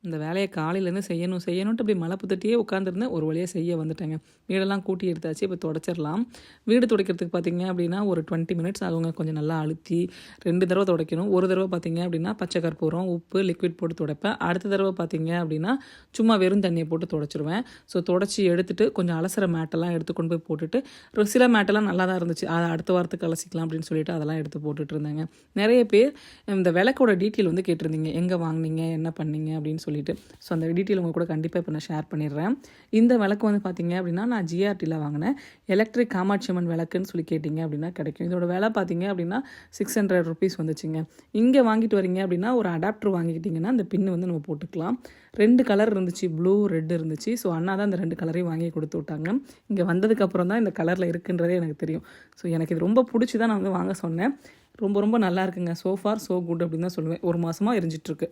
இந்த வேலையை காலையிலேருந்து செய்யணுன்ட்டு அப்படி மலை புத்தட்டியே உட்காந்துருந்தேன். ஒரு வழியாக செய்ய வந்துட்டேங்க. வீடெல்லாம் கூட்டி எடுத்தாச்சு. இப்போ துடைச்சிடலாம். வீடு துடைக்கிறதுக்கு பார்த்தீங்க அப்படின்னா ஒரு 20 மினிட்ஸ் ஆகுங்க. கொஞ்சம் நல்லா அழுத்தி 2 தடவை துடைக்கணும். ஒரு தடவை பார்த்தீங்க அப்படின்னா பச்சை கற்பூரம், உப்பு, லிக்விட் போட்டு துடைப்பேன். அடுத்த தடவை பார்த்தீங்க அப்படின்னா சும்மா வெறும் தண்ணியை போட்டு துடைச்சிருவேன். ஸோ துடைச்சி எடுத்துட்டு கொஞ்சம் அலசுகிற மேட்டெல்லாம் எடுத்து கொண்டு போய் போட்டுட்டு சில மேட்டெல்லாம் நல்லா தான் இருந்துச்சு. அதை அடுத்த வாரத்துக்கு அலசிக்கலாம் அப்படின்னு சொல்லிட்டு அதெல்லாம் எடுத்து போட்டுட்டு இருந்தேங்க. நிறைய பேர் இந்த விளக்கோட டீட்டெயில் வந்து கேட்டிருந்தீங்க. எங்கே வாங்கினீங்க, என்ன பண்ணீங்க அப்படின்னு சொல்லிட்டு. ஸோ அந்த டீட்டெயில் உங்கள் கூட கண்டிப்பாக இப்போ நான் ஷேர் பண்ணிடுறேன். இந்த விளக்கு வந்து பார்த்தீங்க அப்படின்னா நான் ஜிஆர்டியில் வாங்கினேன். எலக்ட்ரிக் காமாட்சி அம்மன் விளக்குன்னு சொல்லி கேட்டிங்க அப்படின்னா கிடைக்கும். இதோட விலை பார்த்தீங்க அப்படின்னா 600 ருபீஸ் வந்துச்சுங்க. இங்கே வாங்கிட்டு வரீங்க அப்படின்னா ஒரு அடாப்டர் வாங்கிக்கிட்டிங்கன்னா அந்த பின்னு வந்து நம்ம போட்டுக்கலாம். 2 கலர் இருந்துச்சு, ப்ளூ, ரெட் இருந்துச்சு. ஸோ அண்ணா தான் இந்த 2 கலரையும் வாங்கி கொடுத்து விட்டாங்க. இங்கே வந்ததுக்கப்புறம் தான் இந்த கலரில் இருக்குன்றதே எனக்கு தெரியும். ஸோ எனக்கு இது ரொம்ப பிடிச்சி தான் நான் வந்து வாங்க சொன்னேன். ரொம்ப ரொம்ப நல்லா இருக்குங்க. ஸோ ஃபார் ஸோ குட் அப்படின்னு தான் சொல்லுவேன். 1 மாதமாக எரிஞ்சிட்ருக்கு.